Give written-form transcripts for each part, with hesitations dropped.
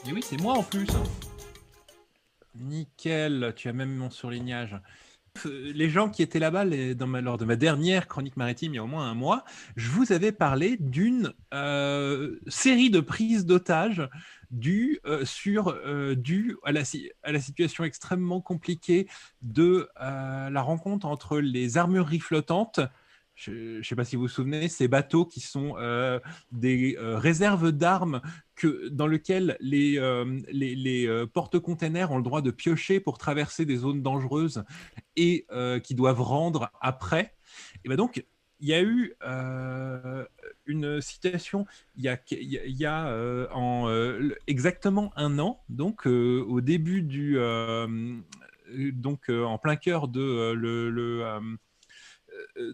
Et oui, c'est moi en plus. Nickel, tu as même mon surlignage. Les gens qui étaient là-bas lors de ma dernière chronique maritime il y a au moins un mois, je vous avais parlé d'une série de prises d'otages due à la situation extrêmement compliquée de la rencontre entre les armureries flottantes. Je ne sais pas si vous vous souvenez, ces bateaux qui sont des réserves d'armes dans lesquelles les porte-containers ont le droit de piocher pour traverser des zones dangereuses et qui doivent rendre après. Et ben donc, il y a eu une citation exactement un an, donc au début en plein cœur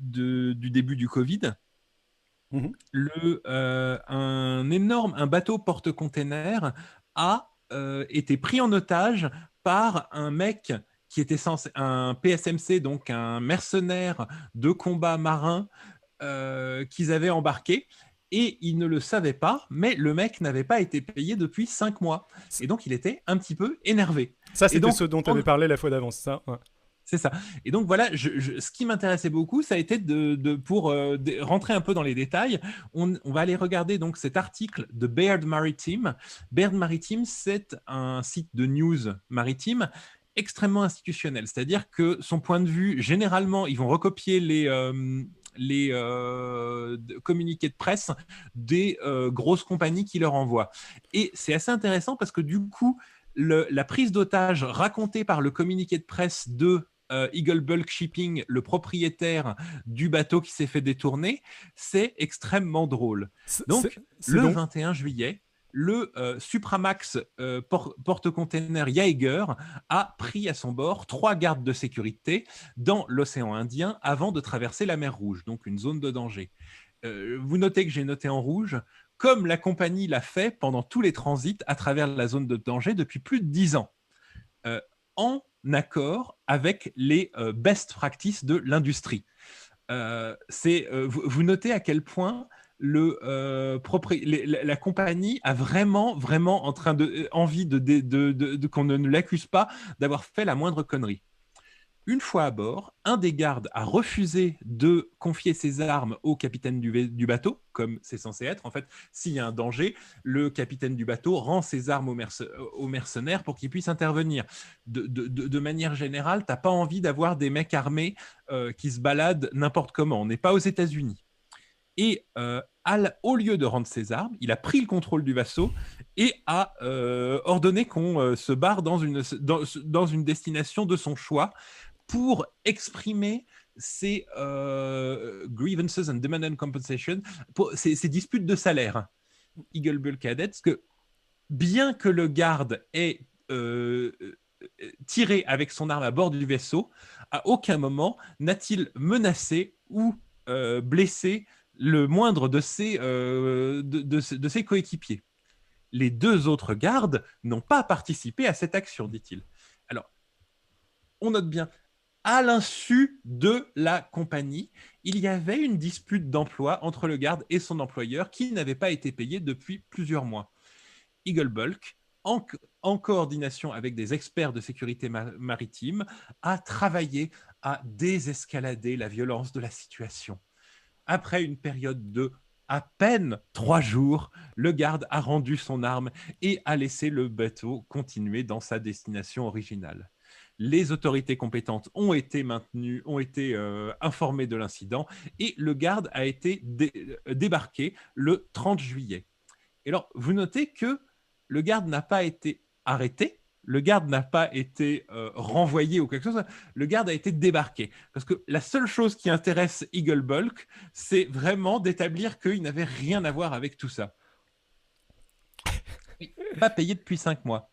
du début du Covid, Mhm. un bateau porte-container a été pris en otage par un mec qui était un PSMC, donc un mercenaire de combat marin qu'ils avaient embarqué. Et ils ne le savaient pas, mais le mec n'avait pas été payé depuis 5 mois. C- Et donc, il était un petit peu énervé. Ça, Et c'était donc, ce dont tu avais parlé la fois d'avant, c'est ça? Ouais. c'est ça. Et donc voilà, ce qui m'intéressait beaucoup, ça a été pour rentrer un peu dans les détails. On va aller regarder donc cet article de Baird Maritime. Baird Maritime, c'est un site de news maritime extrêmement institutionnel. C'est-à-dire que son point de vue, généralement, ils vont recopier les communiqués de presse des grosses compagnies qui leur envoient. Et c'est assez intéressant parce que du coup, la prise d'otage racontée par le communiqué de presse de Eagle Bulk Shipping, le propriétaire du bateau qui s'est fait détourner, c'est extrêmement drôle. Donc, C'est le donc. 21 juillet, le Supramax porte-container Jaeger a pris à son bord 3 gardes de sécurité dans l'océan Indien avant de traverser la mer Rouge, donc une zone de danger. Vous notez que j'ai noté en rouge, comme la compagnie l'a fait pendant tous les transits à travers la zone de danger depuis plus de 10 ans, euh, en accord avec les best practices de l'industrie. Vous notez à quel point la compagnie a vraiment, vraiment envie qu'on ne l'accuse pas d'avoir fait la moindre connerie. Une fois à bord, un des gardes a refusé de confier ses armes au capitaine du bateau, comme c'est censé être. En fait, s'il y a un danger, le capitaine du bateau rend ses armes aux mercenaires pour qu'ils puissent intervenir. De manière générale, tu n'as pas envie d'avoir des mecs armés qui se baladent n'importe comment. On n'est pas aux États-Unis. Et au lieu de rendre ses armes, il a pris le contrôle du vaisseau et a ordonné qu'on se barre dans une destination de son choix pour exprimer ses grievances and demand and compensation, ses disputes de salaire. Eagle Bull Cadet, parce que bien que le garde ait tiré avec son arme à bord du vaisseau, à aucun moment n'a-t-il menacé ou blessé le moindre de ses coéquipiers. Les 2 autres gardes n'ont pas participé à cette action, dit-il. Alors, on note bien, à l'insu de la compagnie, il y avait une dispute d'emploi entre le garde et son employeur qui n'avait pas été payé depuis plusieurs mois. Eagle Bulk, en coordination avec des experts de sécurité maritime, a travaillé à désescalader la violence de la situation. Après une période de à peine 3 jours, le garde a rendu son arme et a laissé le bateau continuer dans sa destination originale. Les autorités compétentes ont été informées de l'incident et le garde a été débarqué le 30 juillet. Et alors, vous notez que le garde n'a pas été arrêté, le garde n'a pas été renvoyé ou quelque chose, le garde a été débarqué. Parce que la seule chose qui intéresse Eagle Bulk, c'est vraiment d'établir qu'il n'avait rien à voir avec tout ça. Pas payé depuis 5 mois.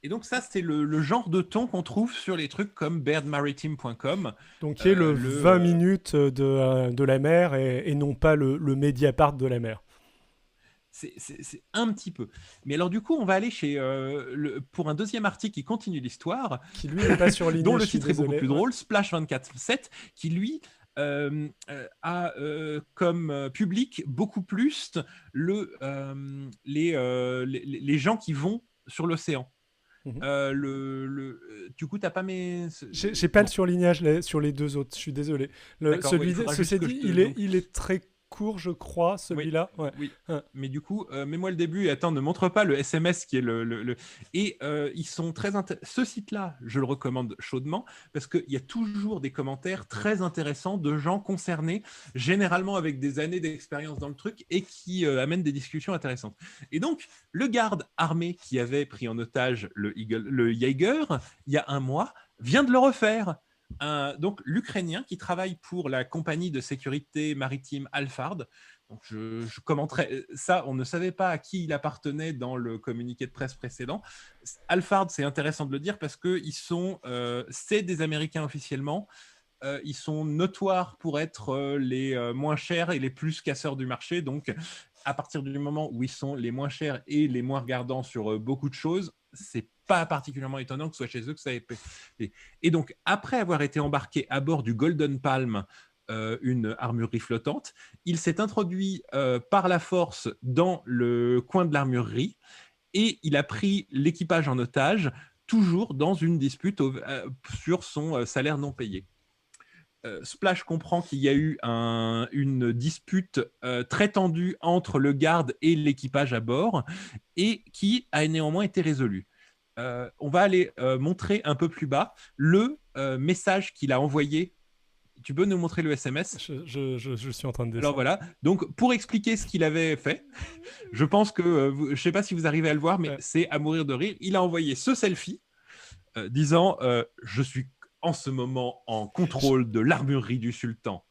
Et donc ça, c'est le genre de ton qu'on trouve sur les trucs comme bairdmaritime.com. Donc, qui est le Le 20 minutes de la mer et non pas le Mediapart de la mer. C'est un petit peu. Mais alors du coup, on va aller pour un deuxième article qui continue l'histoire, Qui lui n'est pas dont surligné, le je suis titre est beaucoup désolé. plus Ouais. drôle, Splash 24/7, qui lui a comme public beaucoup plus les gens qui vont sur l'océan. Du coup, t'as pas mes. J'ai pas le surlignage sur les deux autres, je suis désolé. D'accord, oui, Ceci dit, il est très court, je crois, celui-là. Oui, ouais. oui. Mais du coup, mets-moi le début et attends, ne montre pas le SMS qui est Et ils sont ce site-là, je le recommande chaudement parce qu'il y a toujours des commentaires très intéressants de gens concernés, généralement avec des années d'expérience dans le truc et qui amènent des discussions intéressantes. Et donc, le garde armé qui avait pris en otage le Jaeger il y a un mois vient de le refaire. Donc l'Ukrainien qui travaille pour la compagnie de sécurité maritime Alphard. Donc je commenterai ça. On ne savait pas à qui il appartenait dans le communiqué de presse précédent. Alphard, c'est intéressant de le dire parce que c'est des Américains officiellement. Ils sont notoires pour être les moins chers et les plus casseurs du marché. Donc à partir du moment où ils sont les moins chers et les moins regardants sur beaucoup de choses, c'est pas particulièrement étonnant que ce soit chez eux que ça ait payé. Et donc, après avoir été embarqué à bord du Golden Palm, une armurerie flottante, il s'est introduit par la force dans le coin de l'armurerie et il a pris l'équipage en otage, toujours dans une dispute sur son salaire non payé. Splash comprend qu'il y a eu une dispute très tendue entre le garde et l'équipage à bord et qui a néanmoins été résolue. On va aller montrer un peu plus bas le message qu'il a envoyé. Tu peux nous montrer le SMS ? Je suis en train de descendre. Alors voilà, donc pour expliquer ce qu'il avait fait, je pense que, je ne sais pas si vous arrivez à le voir, mais c'est à mourir de rire. Il a envoyé ce selfie disant « Je suis en ce moment en contrôle de l'armurerie du sultan.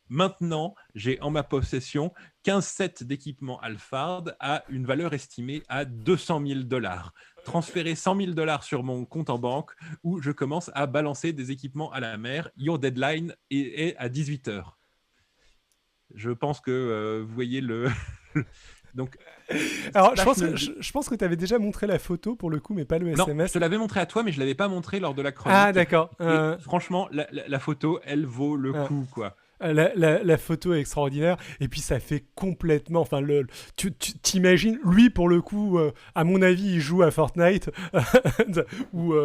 Maintenant, j'ai en ma possession 15 sets d'équipements Alphard à une valeur estimée à $200,000. Transférez $100,000 sur mon compte en banque où je commence à balancer des équipements à la mer. Your deadline est à 18h. » Je pense que vous voyez le... Donc, alors, je pense que tu avais déjà montré la photo pour le coup, mais pas le SMS. Non, je te l'avais montré à toi, mais je ne l'avais pas montré lors de la chronique. Ah, d'accord. Franchement, la photo, elle vaut le coup, quoi. La photo est extraordinaire et puis ça fait complètement tu t'imagines lui pour le coup à mon avis il joue à Fortnite ou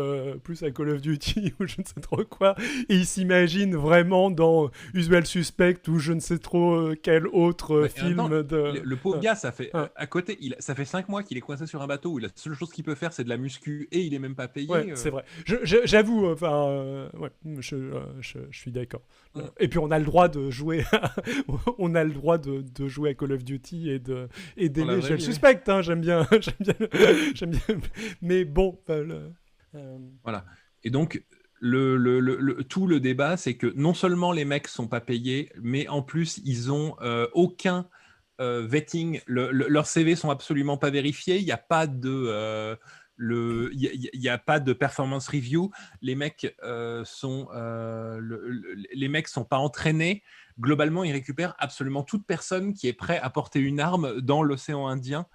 plus à Call of Duty ou je ne sais trop quoi et il s'imagine vraiment dans Usual Suspect ou je ne sais trop quel autre film le pauvre gars ça fait à côté ça fait 5 mois qu'il est coincé sur un bateau où la seule chose qu'il peut faire c'est de la muscu et il est même pas payé. C'est vrai, j'avoue je suis d'accord. Et puis on a le droit de jouer on a le droit de jouer à Call of Duty et d'aimer je le suspecte j'aime bien mais bon voilà. Et donc tout le débat c'est que non seulement les mecs sont pas payés mais en plus ils ont aucun vetting, leurs CV sont absolument pas vérifiés, il n'y a pas de y a pas de performance review, les mecs sont pas entraînés. Globalement, ils récupèrent absolument toute personne qui est prêt à porter une arme dans l'océan Indien,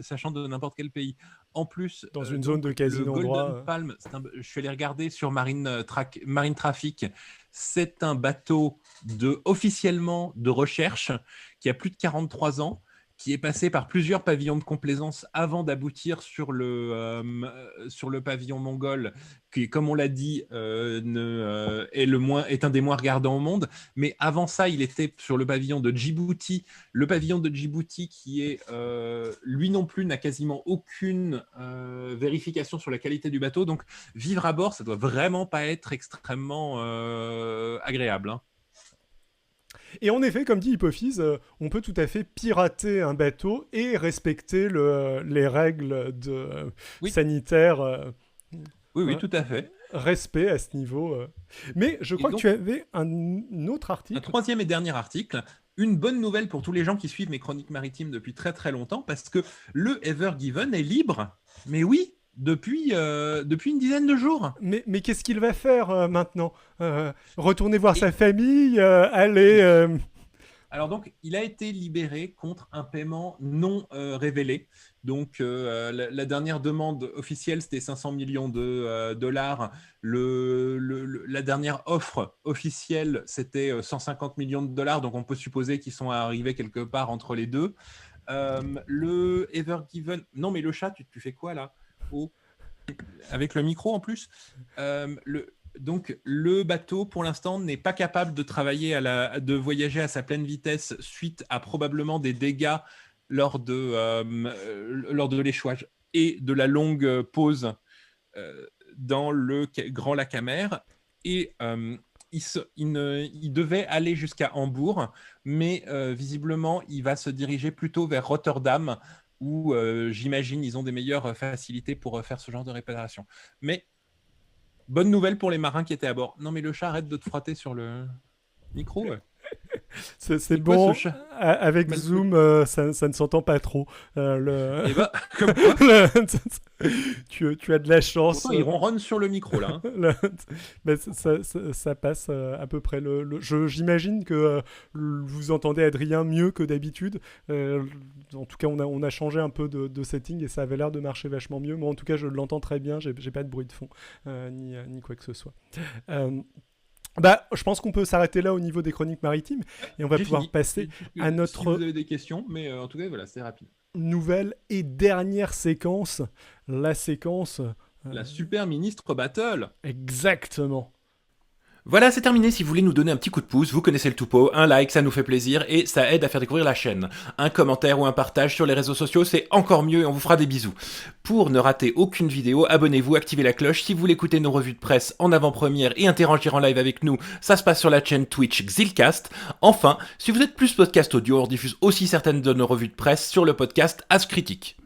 sachant de n'importe quel pays. En plus, dans une zone de quasi-non-droit. Le Golden Palm, je suis allé regarder sur Marine Traffic, c'est un bateau officiellement de recherche qui a plus de 43 ans, qui est passé par plusieurs pavillons de complaisance avant d'aboutir sur le pavillon mongol, qui, comme on l'a dit, est un des moins regardants au monde. Mais avant ça, il était sur le pavillon de Djibouti. Le pavillon de Djibouti qui est, lui non plus, n'a quasiment aucune vérification sur la qualité du bateau. Donc, vivre à bord, ça doit vraiment pas être extrêmement agréable, hein. Et en effet, comme dit Hypophyse, on peut tout à fait pirater un bateau et respecter les règles sanitaires. Oui, tout à fait. Respect à ce niveau. Mais je crois que tu avais un autre article. Un troisième et dernier article. Une bonne nouvelle pour tous les gens qui suivent mes chroniques maritimes depuis très très longtemps, parce que le Ever Given est libre. Mais oui, depuis une dizaine de jours. Mais qu'est-ce qu'il va faire maintenant ? Retourner voir sa famille, aller... Alors donc, il a été libéré contre un paiement non révélé. Donc, la dernière demande officielle, c'était 500 millions de dollars. La dernière offre officielle, c'était 150 millions de dollars. Donc, on peut supposer qu'ils sont arrivés quelque part entre les deux. Le Ever Given... Non, mais le chat, tu fais quoi là? Oh. Avec le micro en plus. Donc, le bateau, pour l'instant, n'est pas capable de travailler de voyager à sa pleine vitesse suite à probablement des dégâts lors de l'échouage et de la longue pause dans le grand lac amer. Et il devait aller jusqu'à Hambourg, mais visiblement, il va se diriger plutôt vers Rotterdam, où j'imagine ils ont des meilleures facilités pour faire ce genre de réparation. Mais bonne nouvelle pour les marins qui étaient à bord. Non mais le chat, arrête de te frotter sur le micro. C'est bon, avec Zoom, ça ne s'entend pas trop. Et bah, comme quoi tu as de la chance. Pourtant, il ronronne sur le micro là. Mais ça passe à peu près. J'imagine que vous entendez Adrien mieux que d'habitude. En tout cas, on a changé un peu de setting et ça avait l'air de marcher vachement mieux. Moi, en tout cas, je l'entends très bien. J'ai pas de bruit de fond ni quoi que ce soit. Je pense qu'on peut s'arrêter là au niveau des chroniques maritimes et on va pouvoir passer à notre... Si vous avez des questions, mais en tout cas, voilà, c'est rapide. Nouvelle et dernière séquence, la séquence... La Super Ministre Battle. Exactement. Voilà, c'est terminé. Si vous voulez nous donner un petit coup de pouce, vous connaissez le topo, un like, ça nous fait plaisir et ça aide à faire découvrir la chaîne. Un commentaire ou un partage sur les réseaux sociaux, c'est encore mieux et on vous fera des bisous. Pour ne rater aucune vidéo, abonnez-vous, activez la cloche. Si vous voulez écouter nos revues de presse en avant-première et interagir en live avec nous, ça se passe sur la chaîne Twitch Xilcast. Enfin, si vous êtes plus podcast audio, on diffuse aussi certaines de nos revues de presse sur le podcast As Critique.